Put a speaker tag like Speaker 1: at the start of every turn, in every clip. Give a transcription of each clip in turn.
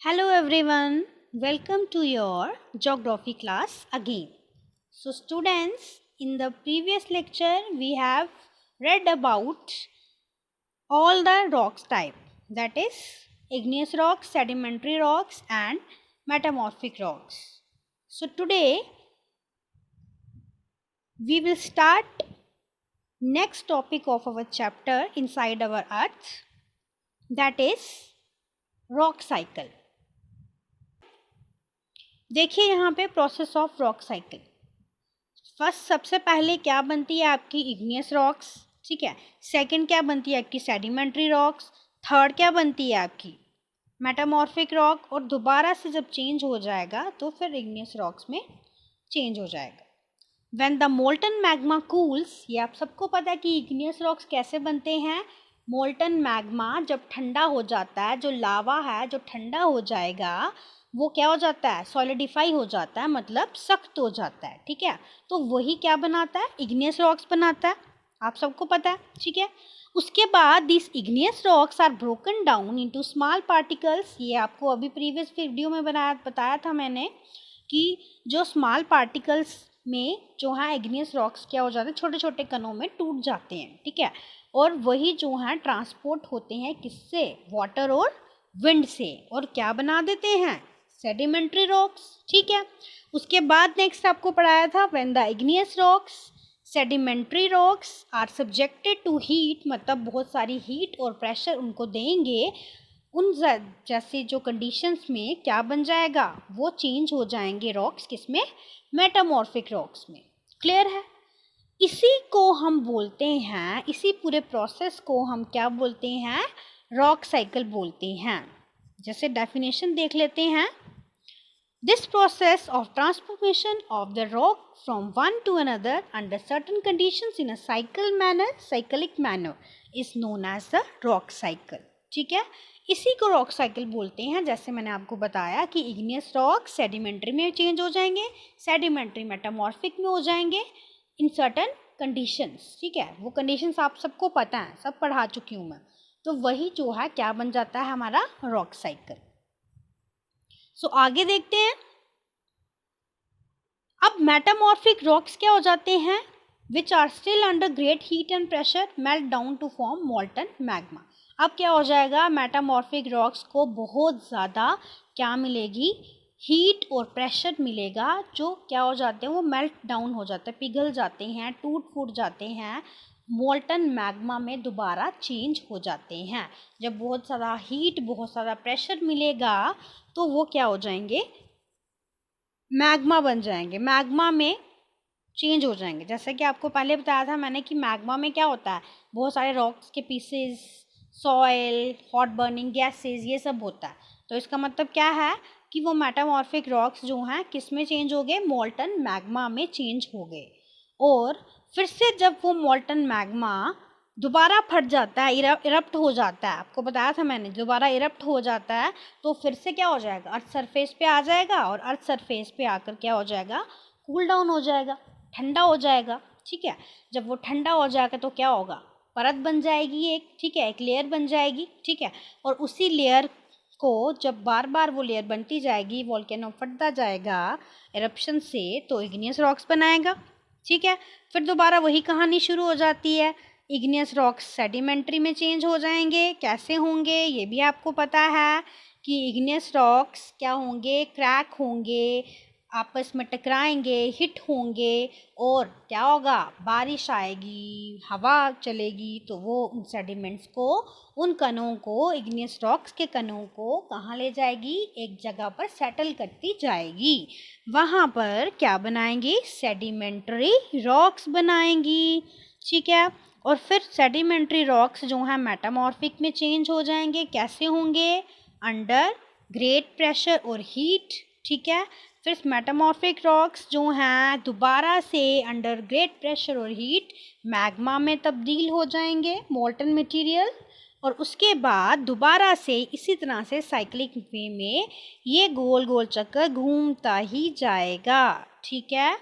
Speaker 1: Hello everyone, welcome to your geography class again. So students, in the previous lecture we have read about all the rocks type, that is igneous rocks, sedimentary rocks and metamorphic rocks. So today we will start next topic of our chapter inside our earth, that is rock cycle. देखिए यहाँ पे process of rock cycle. First सबसे पहले क्या बनती है आपकी igneous rocks, ठीक है। सेकंड क्या बनती है आपकी सेडिमेंट्री रॉक्स। थर्ड क्या बनती है आपकी मेटामॉर्फिक रॉक। और दोबारा से जब चेंज हो जाएगा तो फिर इग्नियस रॉक्स में चेंज हो जाएगा। When the molten magma cools, ये आप सबको पता है कि इग्नियस रॉक्स कैसे बनते हैं। मोल्टन मैग्मा जब ठंडा हो जाता है, जो लावा है जो ठंडा हो जाएगा वो क्या हो जाता है, सॉलिडिफाई हो जाता है, मतलब सख्त हो जाता है, ठीक है। तो वही क्या बनाता है, इग्नियस रॉक्स बनाता है, आप सबको पता है, ठीक है। उसके बाद this igneous rocks are broken down into small particles. ये आपको अभी प्रीवियस वीडियो में बताया था मैंने कि जो स्मॉल पार्टिकल्स में जो है इग्नियस रॉक्स क्या हो जाते हैं, छोटे छोटे कणों में टूट जाते हैं, ठीक है। और वही जो है ट्रांसपोर्ट होते हैं किससे, वाटर और विंड से, और क्या बना देते हैं, सेडिमेंट्री रॉक्स, ठीक है। उसके बाद नेक्स्ट आपको पढ़ाया था when the igneous rocks sedimentary rocks are subjected to heat, मतलब बहुत सारी हीट और प्रेशर उनको देंगे, उन जैसे जो कंडीशंस में क्या बन जाएगा, वो चेंज हो जाएंगे रॉक्स किसमें, मेटामॉर्फिक रॉक्स में। क्लियर है। इसी को हम बोलते हैं, इसी पूरे प्रोसेस को हम क्या बोलते हैं, रॉक साइकिल बोलते हैं। जैसे डेफिनेशन देख लेते हैं। This process of transformation of the rock from one to another under certain conditions in a cyclic manner is known as the rock cycle, ठीक है। इसी को रॉक साइकिल बोलते हैं। जैसे मैंने आपको बताया कि इग्नियस रॉक सेडिमेंट्री में चेंज हो जाएंगे, सेडिमेंट्री मेटामॉर्फिक में हो जाएंगे इन सर्टन कंडीशंस, ठीक है। वो कंडीशंस आप सबको पता है, सब पढ़ा चुकी हूँ मैं। तो वही जो है क्या बन जाता है हमारा रॉक साइकिल। सो आगे देखते हैं। अब मेटामॉर्फिक रॉक्स क्या हो जाते हैं, which are still under great heat and pressure melt down to form molten magma. अब क्या हो जाएगा, मेटामॉर्फिक रॉक्स को बहुत ज़्यादा क्या मिलेगी, हीट और प्रेशर मिलेगा, जो क्या हो जाते हैं, वो मेल्ट डाउन हो जाते हैं, पिघल जाते हैं, टूट फूट जाते हैं, मॉल्टन मैग्मा में दोबारा चेंज हो जाते हैं। जब बहुत सारा हीट बहुत सारा प्रेशर मिलेगा तो वो क्या हो जाएंगे, मैग्मा बन जाएंगे, मैग्मा में चेंज हो जाएंगे। जैसे कि आपको पहले बताया था मैंने कि मैग्मा में क्या होता है, बहुत सारे रॉक्स के pieces, soil, hot burning gases, ये सब होता है। तो इसका मतलब क्या है कि वो मेटामॉर्फिक रॉक्स जो हैं किस में चेंज हो गए, मॉल्टन मैग्मा में चेंज हो गए। और फिर से जब वो मॉल्टन मैग्मा दोबारा फट जाता है, इरप्ट हो जाता है, आपको बताया था मैंने, दोबारा इरप्ट हो जाता है, तो फिर से क्या हो जाएगा, अर्थ सरफेस पे आ जाएगा, और अर्थ सरफेस पे आकर क्या हो जाएगा, कूल डाउन हो जाएगा, ठंडा हो जाएगा, ठीक है। जब वो ठंडा हो जाएगा तो क्या होगा, परत बन जाएगी एक, ठीक है, एक लेयर बन जाएगी, ठीक है। और उसी लेयर को जब बार बार वो लेयर बनती जाएगी, वोल्केनो फटता जाएगा एरप्शन से, तो इग्नियस रॉक्स बनाएगा, ठीक है। फिर दोबारा वही कहानी शुरू हो जाती है, इग्नियस रॉक्स सेडिमेंट्री में चेंज हो जाएंगे। कैसे होंगे ये भी आपको पता है कि इग्नियस रॉक्स क्या होंगे, क्रैक होंगे, आपस में टकराएंगे, हिट होंगे, और क्या होगा, बारिश आएगी, हवा चलेगी, तो वो उन सेडिमेंट्स को, उन कणों को, इग्नियस रॉक्स के कणों को कहाँ ले जाएगी, एक जगह पर सेटल करती जाएगी। वहाँ पर क्या बनाएंगी, सेडिमेंट्री रॉक्स बनाएंगी, ठीक है। और फिर सेडिमेंट्री रॉक्स जो हैं मेटामॉर्फिक में चेंज हो जाएंगे। कैसे होंगे, अंडर ग्रेट प्रेशर और हीट, ठीक है। फिर मेटामॉर्फिक रॉक्स जो हैं दोबारा से अंडर ग्रेट प्रेशर और हीट मैग्मा में तब्दील हो जाएंगे, मोल्टन मटेरियल। और उसके बाद दोबारा से इसी तरह से साइक्लिक वे में ये गोल गोल चक्कर घूमता ही जाएगा, ठीक है।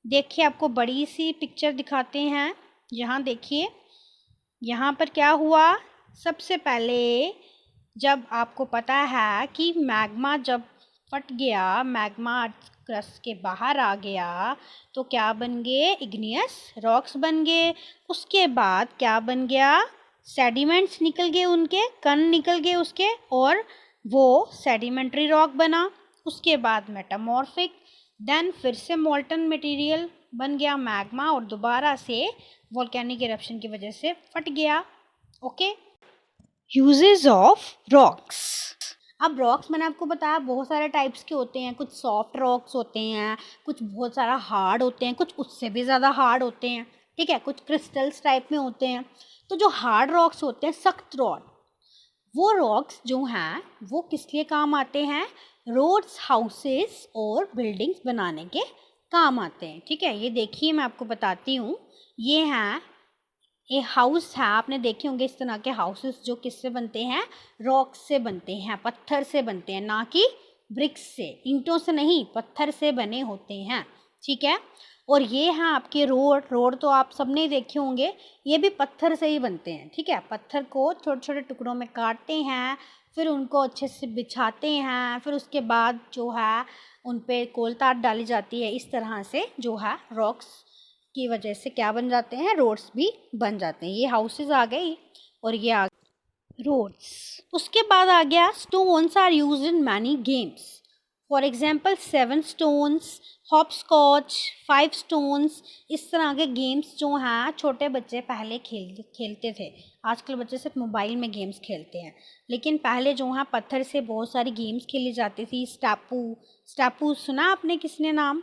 Speaker 1: देखिए आपको बड़ी सी पिक्चर दिखाते हैं। यहाँ देखिए, यहाँ पर क्या हुआ, सबसे पहले जब आपको पता है कि मैग्मा जब फट गया, मैग्मा अर्थ क्रस्ट के बाहर आ गया, तो क्या बन गए? इग्नियस रॉक्स बन गए। उसके बाद क्या बन गया? सेडिमेंट्स निकल गए, उनके कण निकल गए उसके, और वो सेडिमेंट्री रॉक बना। उसके बाद मेटामॉर्फिक, देन फिर से मॉल्टन मटेरियल बन गया मैग्मा, और दोबारा से वोल्केनिक इरप्शन की वजह से फट गया। ओके। Uses of rocks. अब रॉक्स मैंने आपको बताया बहुत सारे टाइप्स के होते हैं। कुछ सॉफ्ट रॉक्स होते हैं, कुछ बहुत सारा हार्ड होते हैं, कुछ उससे भी ज़्यादा हार्ड होते हैं, ठीक है। कुछ क्रिस्टल्स टाइप में होते हैं। तो जो हार्ड रॉक्स होते हैं, सख्त रॉड, वो रॉक्स जो हैं वो किस लिए काम आते हैं? रोड्स, हाउसेस और बिल्डिंग्स बनाने के काम आते हैं, ठीक है। ये देखिए मैं आपको बताती हूँ। ये हैं, ये हाउस है, आपने देखे होंगे इस तरह के हाउसेस जो किससे बनते हैं? रॉक से बनते हैं, पत्थर से बनते हैं, ना कि ब्रिक्स से, ईंटों से नहीं, पत्थर से बने होते हैं, ठीक है। और ये हैं आपके रोड। रोड तो आप सबने देखे होंगे, ये भी पत्थर से ही बनते हैं, ठीक है। पत्थर को छोटे छोटे टुकड़ों में काटते हैं, फिर उनको अच्छे से बिछाते हैं, फिर उसके बाद जो है उन पे कोल तार डाली जाती है। इस तरह से जो है रॉक्स की वजह से क्या बन जाते हैं? रोड्स भी बन जाते हैं। ये हाउसेस आ गई और ये आ रोड्स। उसके बाद आ गया stones are used in many games. For example 7 stones, hopscotch, 5 stones. इस तरह के गेम्स जो हैं छोटे बच्चे पहले खेलते थे। आजकल बच्चे सिर्फ मोबाइल में गेम्स खेलते हैं, लेकिन पहले जो है पत्थर से बहुत सारी गेम्स खेली जाती थी। स्टापू, स्टापू सुना आपने? किसने नाम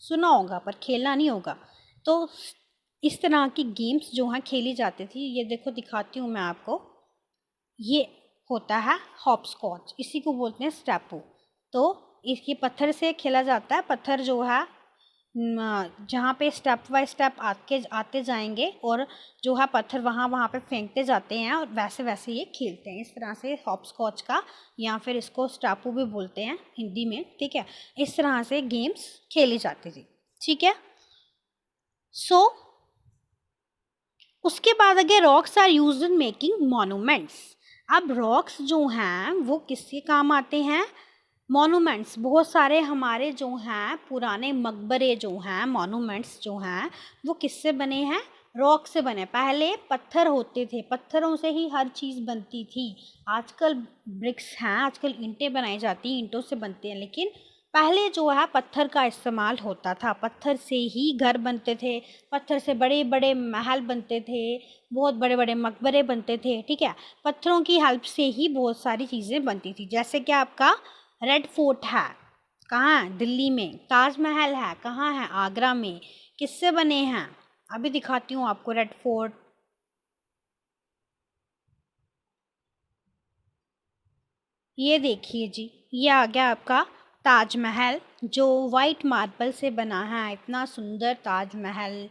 Speaker 1: सुना होगा पर खेलना नहीं होगा। तो इस तरह की गेम्स जो हैं खेली जाती थी। ये देखो दिखाती हूँ मैं आपको। ये होता है हॉप स्कॉच, इसी को बोलते हैं स्टेपू। तो इसके पत्थर से खेला जाता है। पत्थर जो है जहाँ पे स्टेप बाय स्टेप आते जाएंगे, और जो है पत्थर वहाँ वहाँ पे फेंकते जाते हैं, और वैसे वैसे ये खेलते हैं। इस तरह से हॉप स्कॉच का, या फिर इसको स्टापू भी बोलते हैं हिंदी में, ठीक है। इस तरह से गेम्स खेली जाती थी, ठीक है। सो उसके बाद अगर rocks are used in making monuments. अब रॉक्स जो हैं वो किसके काम आते हैं? मॉन्यूमेंट्स। बहुत सारे हमारे जो हैं पुराने मकबरे जो हैं, मॉन्यूमेंट्स जो हैं, वो किससे बने हैं? रॉक से बने। पहले पत्थर होते थे, पत्थरों से ही हर चीज़ बनती थी। आजकल ब्रिक्स हैं, आजकल ईंटें बनाई जाती हैं, ईंटों से बनते हैं, लेकिन पहले जो है पत्थर का इस्तेमाल होता था। पत्थर से ही घर बनते थे, पत्थर से बड़े बड़े महल बनते थे, बहुत बड़े बड़े मकबरे बनते थे, ठीक है। पत्थरों की हेल्प से ही बहुत सारी चीज़ें बनती थी। जैसे कि आपका रेड फोर्ट है, कहाँ है? दिल्ली में। ताजमहल है, कहाँ है? आगरा में। किससे बने हैं? अभी दिखाती हूँ आपको रेड फोर्ट। ये देखिए जी, ये आ गया आपका ताजमहल, जो वाइट मार्बल से बना है। इतना सुंदर ताजमहल।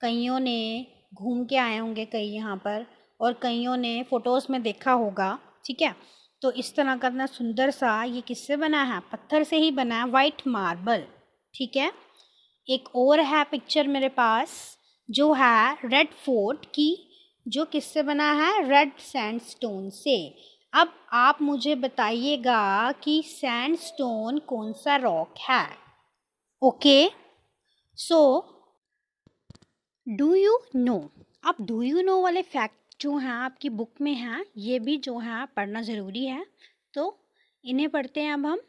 Speaker 1: कईयों ने घूम के आए होंगे कई यहाँ पर, और कईयों ने फ़ोटोज़ में देखा होगा, ठीक है। तो इस तरह का इतना सुंदर सा, ये किससे बना है? पत्थर से ही बना है, वाइट मार्बल, ठीक है। एक और है पिक्चर मेरे पास, जो है रेड फोर्ट की, जो किससे बना है? रेड सैंडस्टोन से। अब आप मुझे बताइएगा कि सैंडस्टोन कौन सा रॉक है? Okay. So do you know. अब डू यू नो वाले फैक्ट जो हैं आपकी बुक में हैं, ये भी जो है पढ़ना ज़रूरी है। तो इन्हें पढ़ते हैं अब हम।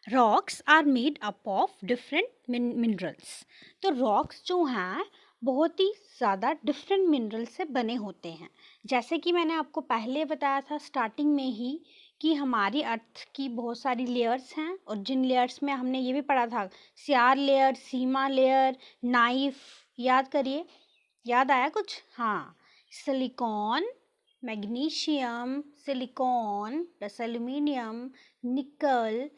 Speaker 1: Rocks are made up of different minerals. तो रॉक्स जो हैं बहुत ही ज़्यादा डिफरेंट मिनरल से बने होते हैं। जैसे कि मैंने आपको पहले बताया था स्टार्टिंग में ही, कि हमारी अर्थ की बहुत सारी लेयर्स हैं, और जिन लेयर्स में हमने ये भी पढ़ा था, सियार लेयर, सीमा लेयर, नाइफ। याद करिए, याद आया कुछ? हाँ, silicon, magnesium, silicon plus aluminium, निकल,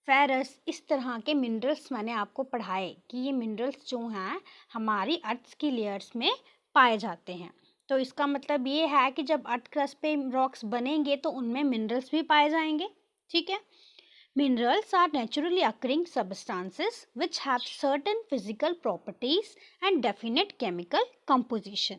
Speaker 1: फेरस। इस तरह के मिनरल्स मैंने आपको पढ़ाए कि ये मिनरल्स जो हैं हमारी अर्थ की लेयर्स में पाए जाते हैं। तो इसका मतलब ये है कि जब अर्थ क्रस्ट पे रॉक्स बनेंगे तो उनमें मिनरल्स भी पाए जाएंगे, ठीक है। Minerals are naturally occurring substances which have certain physical properties and definite chemical composition.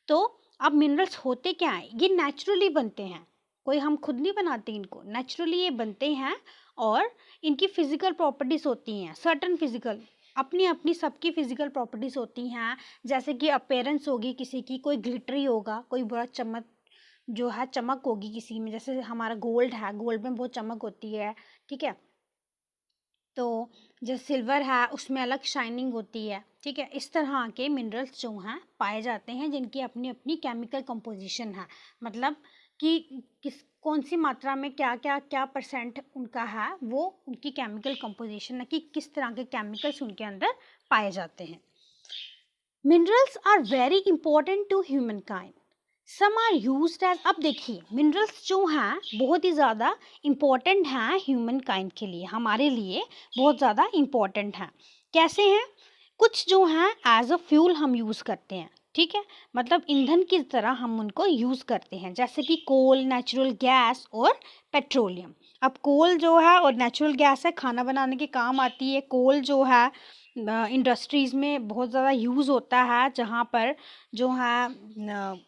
Speaker 1: तो अब मिनरल्स होते क्या हैं? ये नेचुरली बनते हैं, कोई हम खुद नहीं बनाते इनको, नेचुरली ये बनते हैं और इनकी फिजिकल प्रॉपर्टीज़ होती हैं, सर्टन फिजिकल अपनी अपनी सबकी फिजिकल प्रॉपर्टीज़ होती हैं। जैसे कि अपीयरेंस होगी किसी की, कोई ग्लिटरी होगा, कोई बड़ा चमक जो है चमक होगी किसी में, जैसे हमारा गोल्ड है, गोल्ड में बहुत चमक होती है, ठीक है। तो जो सिल्वर है उसमें अलग शाइनिंग होती है, ठीक है। इस तरह के मिनरल्स जो हैं पाए जाते हैं जिनकी अपनी अपनी केमिकल कंपोजिशन है, मतलब कि किस कौन सी मात्रा में क्या क्या क्या परसेंट उनका है, वो उनकी केमिकल कंपोजिशन है कि किस तरह के केमिकल्स उनके अंदर पाए जाते हैं। Minerals are very important to humankind, some are used as, अब देखिए मिनरल्स जो हैं बहुत ही ज़्यादा इम्पॉर्टेंट हैं ह्यूमन काइंड के लिए, हमारे लिए बहुत ज़्यादा इम्पॉर्टेंट हैं। कैसे हैं? कुछ जो हैं एज अ फ्यूल हम यूज़ करते हैं, ठीक है, मतलब ईंधन की तरह हम उनको यूज़ करते हैं, जैसे कि कोल, नेचुरल गैस और पेट्रोलियम। अब कोल जो है और नेचुरल गैस है, खाना बनाने के काम आती है। कोल जो है इंडस्ट्रीज़ में बहुत ज़्यादा यूज़ होता है, जहाँ पर जो है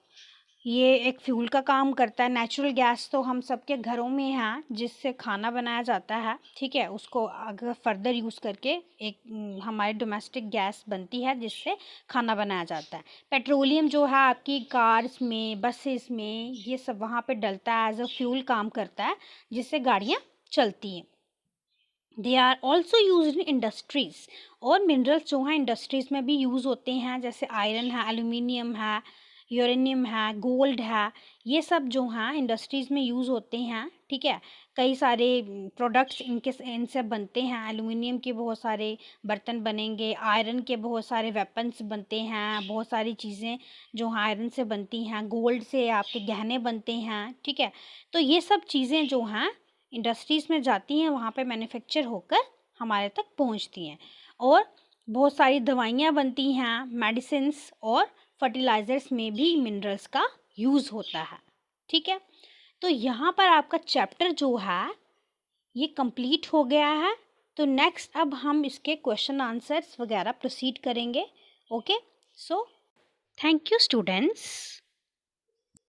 Speaker 1: ये एक फ्यूल का काम करता है। नेचुरल गैस तो हम सबके घरों में है जिससे खाना बनाया जाता है, ठीक है, उसको अगर फर्दर यूज़ करके एक हमारी डोमेस्टिक गैस बनती है जिससे खाना बनाया जाता है। पेट्रोलियम जो है आपकी कार्स में, बसेस में, ये सब वहाँ पे डलता है, एज अ फ्यूल काम करता है जिससे गाड़ियाँ चलती हैं। They are also use in industries, और मिनरल्स जो हैं इंडस्ट्रीज़ में भी यूज़ होते हैं, जैसे आयरन है, एल्यूमिनियम है, यूरेनियम है, गोल्ड है, ये सब जो हैं इंडस्ट्रीज़ में यूज़ होते हैं, ठीक है। कई सारे प्रोडक्ट्स इनसे बनते हैं। एल्यूमिनियम के बहुत सारे बर्तन बनेंगे, आयरन के बहुत सारे वेपन्स बनते हैं, बहुत सारी चीज़ें जो हैं आयरन से बनती हैं, गोल्ड से आपके गहने बनते हैं, ठीक है। तो ये सब चीज़ें जो हैं इंडस्ट्रीज़ में जाती हैं, वहाँ पे मैन्युफैक्चर होकर हमारे तक पहुँचती हैं, और बहुत सारी दवाइयाँ बनती हैं, मेडिसिन्स और फर्टिलाइज़र्स में भी मिनरल्स का यूज़ होता है, ठीक है। तो यहाँ पर आपका चैप्टर जो है ये कंप्लीट हो गया है। तो नेक्स्ट अब हम इसके क्वेश्चन आंसर्स वगैरह प्रोसीड करेंगे। Okay, so thank you students.